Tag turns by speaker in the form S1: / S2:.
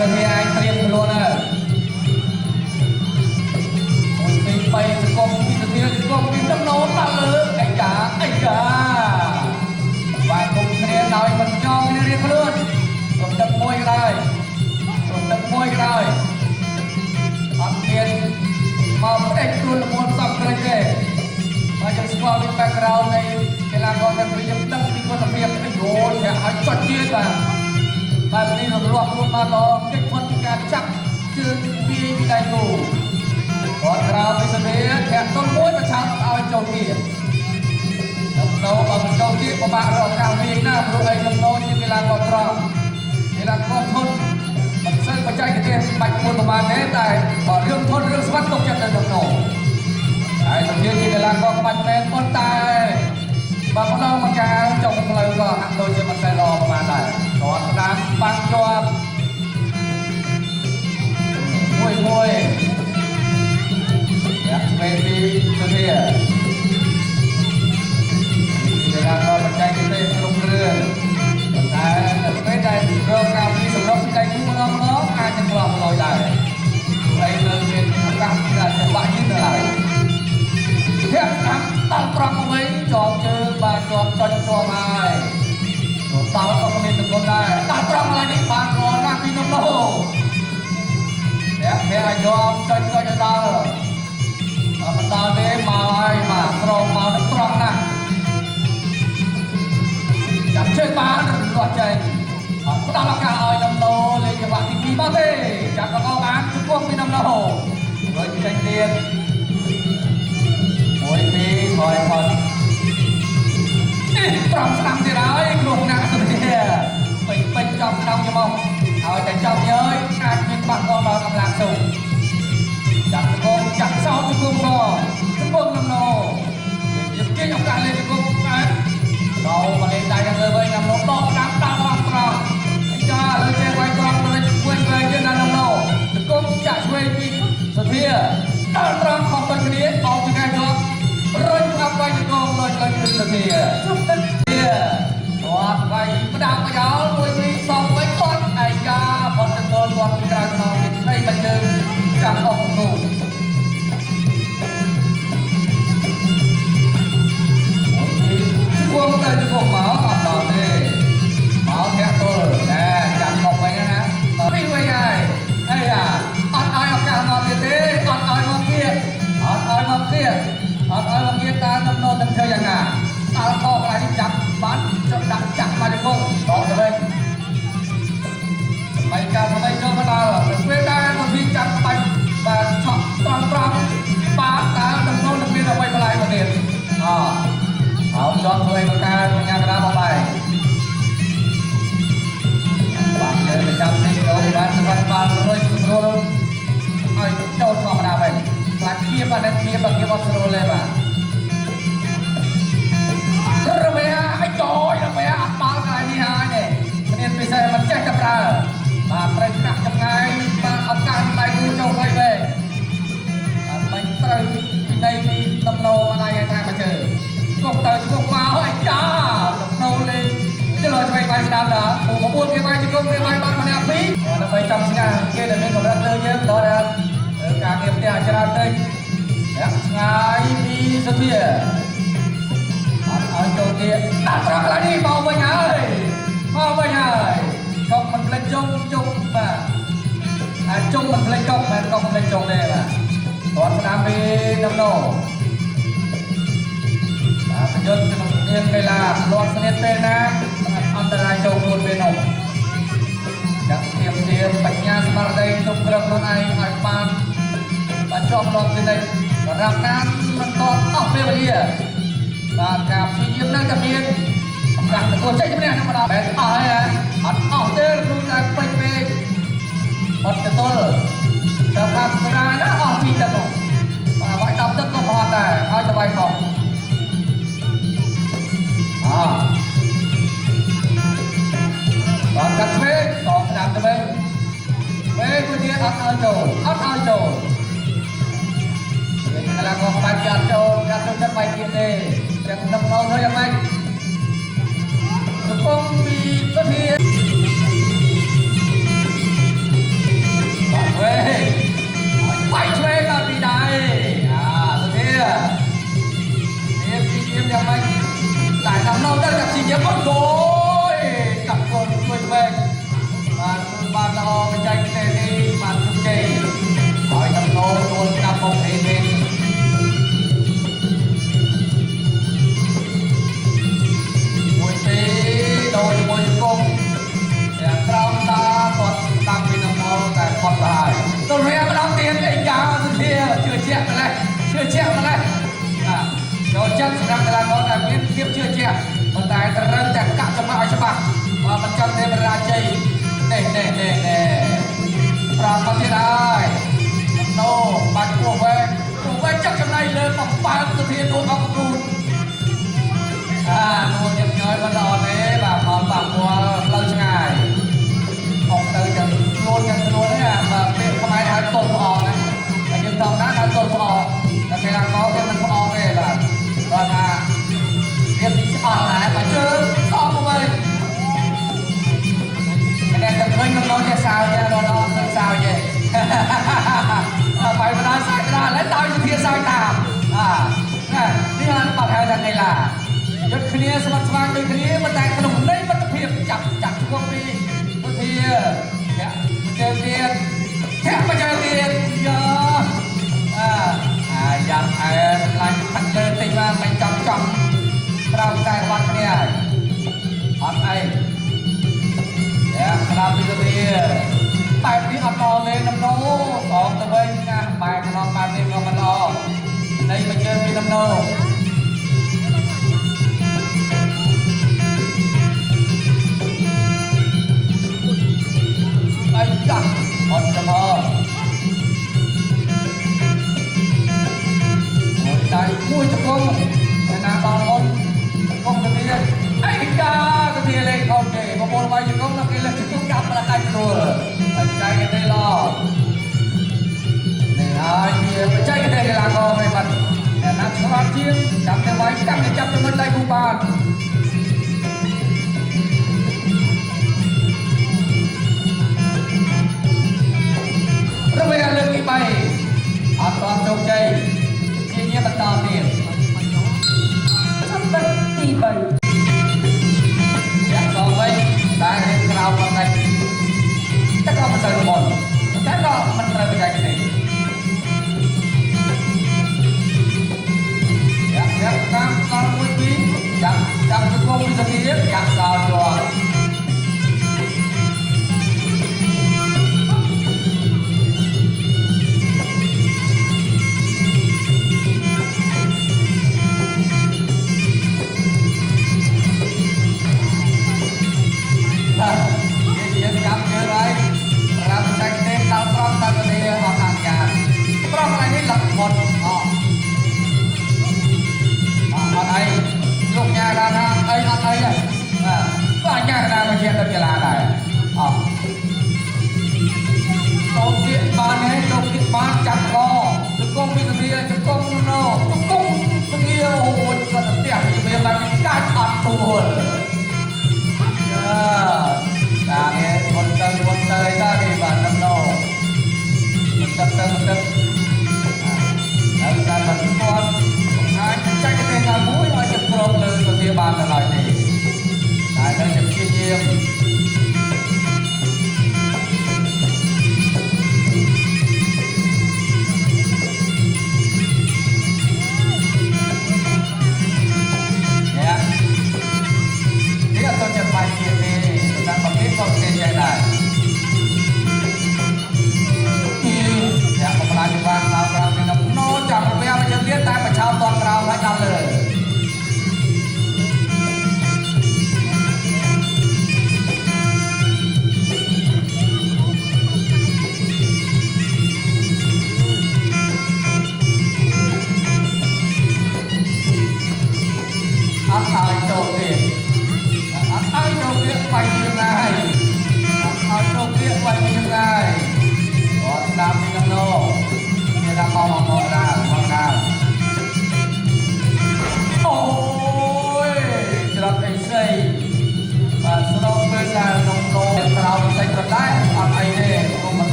S1: សិនជាឯងត្រៀមខ្លួនហើយមួយពីរបីសង្គមពីសធាសង្គមពីដំណោដល់លើអាយ៉ាបាទគុំគ្នាដោយមិនចង់គ្នារៀបខ្លួនរំដឹកមួយក៏ដោយរំដឹកមួយក៏ដោយអត់មានមកផ្ដេចខ្លួនល្មមសំក្រិចទេបើយើងស្គាល់ពី background នៃកីឡាករទាំងពីរយើងដឹងពីគុណភាពនៃយល់តែឲ្យចុចទៀតបាទនេះរំលោះខ្លួនមកដល់កិច្ចផុតពីការចាប់ជើងពីដៃគូគាត់ក្រៅពីសភាធាក់ទុនមួយប្រឆាំងឲ្យចូលទៀតដំណោបើមិនចូលទៀតពិបាករកការវិញណាព្រោះឯដំណោជាកីឡាករត្រង់កីឡាករធន់មិនសិនបច្ចេកទេសបាច់មុនប្រមាណទេតែបើរឿងធន់រឿងស្វាត់ទុកចិត្តនៅដំណោហើយសភាជាកីឡាករបាច់មែនប៉ុន្តែបើម្ដងមកការចុងផ្លូវក៏ហាក់ដូចជាមិនសូវល្អប្រហែលដែរគាត់ស្ដាប់បាំងជាប់មួយយ៉ាប់ពេលពីទៅទៀតកីឡាករបច្ចេកទេសគ្រប់គ្រឿងតែពេលដែលរកការពីសម្រាប់ដៃគូម្ដងអាចនឹងឆ្លងលយដែរហើយនៅមានឱកាសដែលចង្វាក់យឺតទៅហើយធាក់តាមដល់ត្រង់វិញជាប់ជើងបាទជាប់ចុចជាប់ហើយទៅដល់ក៏មានទំនុកដែរដល់ត្រង់ឡើងនេះបានល្អណាស់ពីនោះធាក់ឲ្យជាប់ចុចដល់មិនដល់ទេមកហើយបាទត្រង់មកនឹងត្រង់ណាស់ចាប់ជើងបានរត់ចេញផ្ដល់ឱកាសឲ្យដំណោលេងចង្វាក់ទី2មកទេចាប់ក៏បានជង្គង់ពីដំណោរួចចេញទៀតមួយពីរថយផុតត្រង់ស្ដាំទៀតហើយក្នុងណាក់សុធាពេញចំស្ដាំច្បងឲ្យតែចំយើយអាចមានបាក់បោះដល់កម្លាំងស៊ូចាប់ជង្គង់ចាក់សោតជង្គង់ជង្គង់ដំណោយើងគេឱកាសលេងជង្គង់ដែរដល់មកលេងដៃខាងលើវិញដំណោដកស្ដាំដល់ត្រង់ចាលើចេះវាយត្រង់ទៅវិញជាដល់ដំណោជង្គង់ចាក់ឆ្វេងពីសុធាដល់ត្រង់ខុសទៅគ្នាអោបពីកែជាប់រុញអាប់វាយជង្គង់លុយឡើងទៅសុធាជប់ទៅគាត់វាយផ្ដាំប្រយោលមួយពីរសងវិញគាត់អាយ៉ាផុតទៅគាត់ពីក្រៅខ្នងនេះស្អីមិនជើងចាំអស់គូគួរទៅជង្គង់មកអត់ដល់ទេមកធាក់ទល់តែចាំអស់វិញណាពីវិញហើយអីយ៉ាអត់ឲ្យឱកាសមកទៀតទេអត់ឲ្យមកទៀតអត់ឲ្យមកទៀតតាមដំណោទាំងធ្វើយ៉ាងណាតើខកន្លែងនេះចាប់បានដាក់ចាក់មកជង្គង់ដកទៅវិញបាយការទៅចូលមកដល់ពេលដែលមកពីចាប់បាច់បាទឆក់ត្រង់បាទតើដំណោនឹងមានអ្វីបន្លែមកទៀតអោចង់ធ្វើឲ្យការញ៉ាំកណ្ដាលមកបាយបាទយើងទៅចាប់នេះចូលបានស្វាត់បានរួចស្រួលឲ្យចូលធម្មតាវិញបាច់គៀបអត់គៀបអត់ស្រួលទេបាទរមែឲ្យចូលរមែអត់ដល់កន្លែងនេះហើយនេះមានពិសេសមិនចេះតែប្រើបាទត្រូវកាក់ចម្ងាយបាទឱកាសដៃគូចូលវិញវិញមិនត្រូវពីនៃពីដំណោអីថាមកជើគុកទៅគុកមកឲ្យចាដំណោលេងចុះឆ្វេងវាយស្ដាប់ដល់9គេវាយជង្គង់គេវាយបាត់ម្នាក់ពីរដើម្បីចាំស្ងាគេដែលមានកម្រិតលើយើងដល់ការងារផ្ទះច្រើនពេកឆ្ងាយពីសុធាឲ្យចូលទៀតដាក់ត្រង់កន្លែងនេះមកវិញហើយកុំមិនផ្លេចជុំបាទអាចជុំមិនផ្លេចកុំមិនកុំផ្លេចជុំទេបាទគាត់ស្ដាប់ពីដំណោបាទប្រយុទ្ធក្នុងនាមកីឡាលាត់ស្នៀតពេលណាអន្តរាយចូលខ្លួនពេលនោះចាក់ទៀមបញ្ញាស្មារតីគ្រប់គ្រងខ្លួនឯងឲ្យបានបាទជាប់លាប់ពីនេះសម្រាប់ណាមិនតតអស់ពេលវេលាបាទការព្យាយាមនៅតែមានឱកាសទទួលជ័យជំនះនឹងម្ដងបែបអស់ហើយអត់អស់ទេគ្រូតែពេញពេកអត់ទទួលដល់តាមស្រាយណាអស់ពីទឹកនោះបាទវាយ10ទឹកក៏អត់ដែរហើយទៅវាយខុសបាទកាត់ពេកតស្ដាប់ទៅវិញពេលមួយទៀតអត់ឲ្យចូលកីឡាករបាច់ចាត់ចូលចិត្តបាយទៀតទេចាំដំណងទៅយ៉ាងម៉េចកំពុងពីសុធា ปราบมาที่ได้โน่บัดกัวไว้จับจำได้เลยมาปาตัวเทียนโดนเอากระดูนโน่ยังย้อยมาดอนนี้แบบหอมปากกัวเราช่างออกtừจากโดนเนี่ยแบบเป็นทำไมหาตัวพอนะแต่ยังตรงนั้นหาตัวพอแต่เวลาเขาเป็นมันพอเลยแบบก็มาเรียบที่ออกไหนมาเจอซ้อมไปคะแนนจะเพิ่มน้องจะสาวจะโดนน้องสาวจะไปมาได้ใส่มาได้แล้วตายอยู่ที่สาวตามนี่มันปัดให้จากไงล่ะยศคืนนี้สมัครสมัครคืนนี้มันแต่ขนมได้มันจะเพียบจับทุกปีทุกทีเนี่ยเจอเตียนแทบมาเจอเตียนเยอะอย่างลายพันเดินติมาไม่จับเราใจวัดเนี่ยอันไอครับพี่ตัวนี้แต่ที่อัดนอนเลยน้ำโน้สองตัวเองนะไปนอนมาเต็มมันรอในมาเจอพี่น้ำโน้ไอ้จักหมดจะพอหมดใจมุ้ยจะก้มนะบอลก้มตัวนี้ไอ้จ้าตัวนี้เลยโอเคพอโบนไปอยู่ก้มแล้วกินแล้วทุกอย่างมันได้ตัวใจกันได้รอเนี่ยใจกันได้ลาโก้ไม่มันแต่นักสมาธิจับได้ไว้ตั้งจับจนมันได้ผู้บานเราไปเรื่องนี้ไปอาตอนจงใจที่นี้มันตามเนี่ยฉันเป็นที่ไปอยากลองไว้ได้เรื่องราวอะไรแต่ก็มันจะบ